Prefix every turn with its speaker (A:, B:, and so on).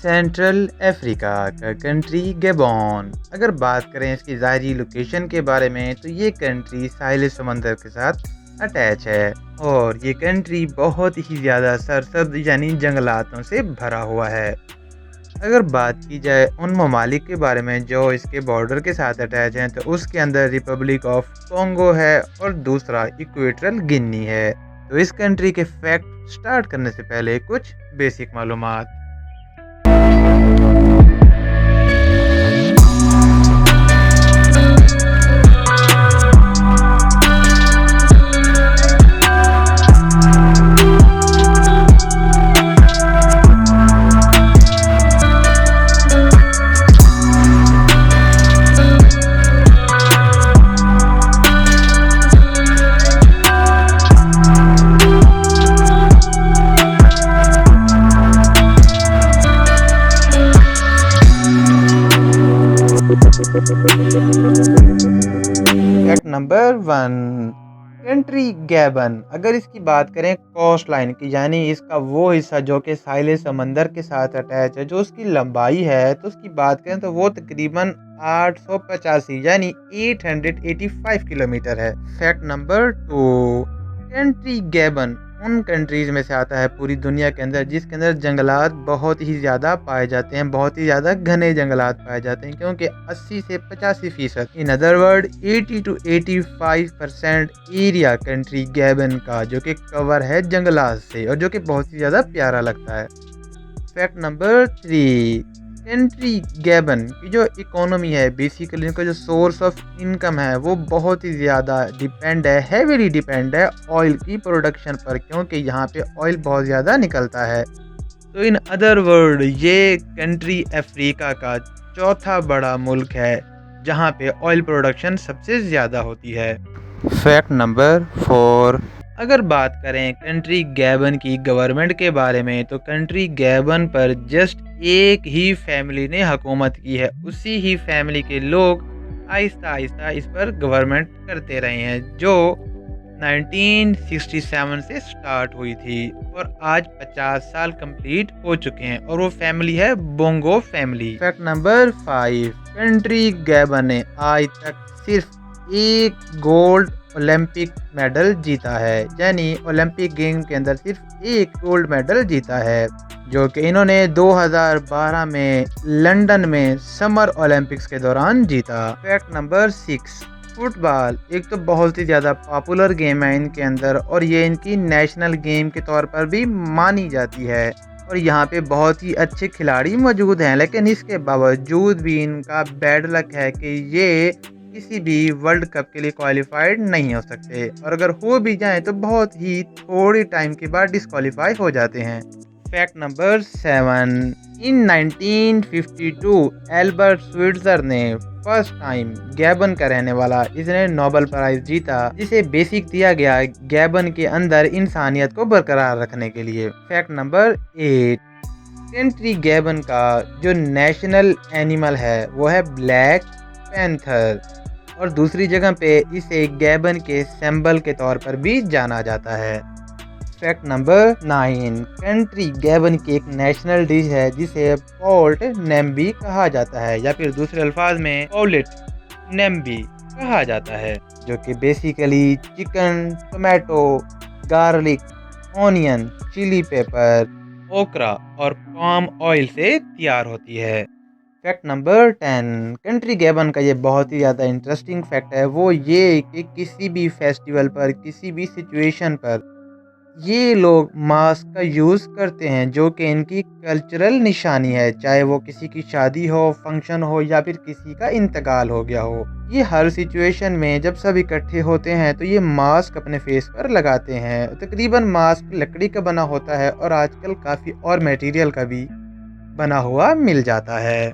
A: Central Africa का country Gabon. अगर बात करें इसकी ज़ाहरी लोकेशन के बारे में तो ये कंट्री साहिल समंदर के साथ अटैच है और ये कंट्री बहुत ही ज़्यादा सरसब्ज यानी जंगलातों से भरा हुआ है। अगर बात की जाए उन ममालिक के बारे में जो इसके बॉर्डर के साथ अटैच हैं तो उसके अंदर रिपब्लिक ऑफ कॉन्गो है और दूसरा इक्वेटोरियल गिनी है। तो इस कंट्री के फैक्ट स्टार्ट करने से पहले कुछ बेसिक मालूमात। Fact number 1, country Gabon. अगर इसकी बात करें कोस्ट लाइन की यानी इसका वो हिस्सा जो कि साहिल समंदर के साथ अटैच है, जो उसकी लंबाई है तो उसकी बात करें तो वो तकरीबन 885 यानी 885 किलोमीटर है। फैक्ट नंबर 2, कंट्री गैबन उन कंट्रीज में से आता है पूरी दुनिया के अंदर जिसके अंदर जंगलात बहुत ही ज़्यादा पाए जाते हैं, बहुत ही ज़्यादा घने जंगलात पाए जाते हैं, क्योंकि 80 से 85% in other word 80 to 85% area country Gabon का जो कि कवर है जंगलात से और जो कि बहुत ही ज़्यादा प्यारा लगता है। फैक्ट नंबर 3, कंट्री गैबन की जो इकोनॉमी है बेसिकली इनका जो सोर्स ऑफ इनकम है वो बहुत ही ज़्यादा डिपेंड है, हैवीली डिपेंड है ऑयल की प्रोडक्शन पर, क्योंकि यहाँ पे ऑयल बहुत ज़्यादा निकलता है। तो इन अदर वर्ड ये कंट्री अफ्रीका का चौथा बड़ा मुल्क है जहाँ पे ऑयल प्रोडक्शन सबसे ज़्यादा होती है। फैक्ट नंबर 4, अगर बात करें कंट्री गैबन की गवर्नमेंट के बारे में तो कंट्री गैबन पर जस्ट एक ही फैमिली ने हुकूमत की है, उसी ही फैमिली के लोग आहिस्ता आहिस्ता इस पर गवर्नमेंट करते रहे हैं, जो 1967 से स्टार्ट हुई थी और आज 50 साल कंप्लीट हो चुके हैं और वो फैमिली है bongo family. Fact number 5, country Gabon ने आज तक सिर्फ एक गोल्ड ओलंपिक मेडल जीता है, यानी ओलंपिक गेम के अंदर सिर्फ एक गोल्ड मेडल जीता है जो कि इन्होंने 2012 में लंदन में समर ओलंपिक्स के दौरान जीता। फैक्ट नंबर 6, फुटबॉल एक तो बहुत ही ज़्यादा पॉपुलर गेम है इनके अंदर और ये इनकी नेशनल गेम के तौर पर भी मानी जाती है और यहाँ पे बहुत ही अच्छे खिलाड़ी मौजूद हैं, लेकिन इसके बावजूद भी इनका बैड लक है कि ये किसी भी वर्ल्ड कप के लिए क्वालिफाइड नहीं हो सकते और अगर हो भी जाएं तो बहुत ही थोड़ी टाइम के बाद डिस्क्वालीफाई हो जाते हैं। फैक्ट नंबर 7, इन 1952 एल्बर्ट स्विट्जर ने फर्स्ट टाइम गैबन का रहने वाला इसने नोबेल प्राइज जीता, जिसे बेसिक दिया गया गैबन के अंदर इंसानियत को बरकरार रखने के लिए। फैक्ट नंबर 8, कंट्री गैबन का जो नेशनल एनिमल है वो है ब्लैक पैंथर और दूसरी जगह पे इसे गैबन के सिंबल के तौर पर भी जाना जाता है। फैक्ट नंबर 9, कंट्री गैबन की एक नेशनल डिश है जिसे पोल्ट नेम्बी कहा जाता है या फिर दूसरे अल्फाज में पोलेट नेम्बी कहा जाता है, जो कि basically chicken, tomato, garlic, onion, chilli pepper, okra और पाम ऑयल से तैयार होती है। फैक्ट नंबर 10, कंट्री गैबन का ये बहुत ही ज़्यादा इंटरेस्टिंग फैक्ट है वो ये कि किसी भी फेस्टिवल पर, किसी भी सिचुएशन पर ये लोग मास्क का यूज़ करते हैं जो कि इनकी कल्चरल निशानी है, चाहे वो किसी की शादी हो, फंक्शन हो या फिर किसी का इंतकाल हो गया हो। ये हर सिचुएशन में जब सब इकट्ठे होते हैं तो ये मास्क अपने फेस पर लगाते हैं। तकरीबन मास्क लकड़ी का बना होता है और आजकल काफ़ी और मटेरियल का भी बना हुआ मिल जाता है।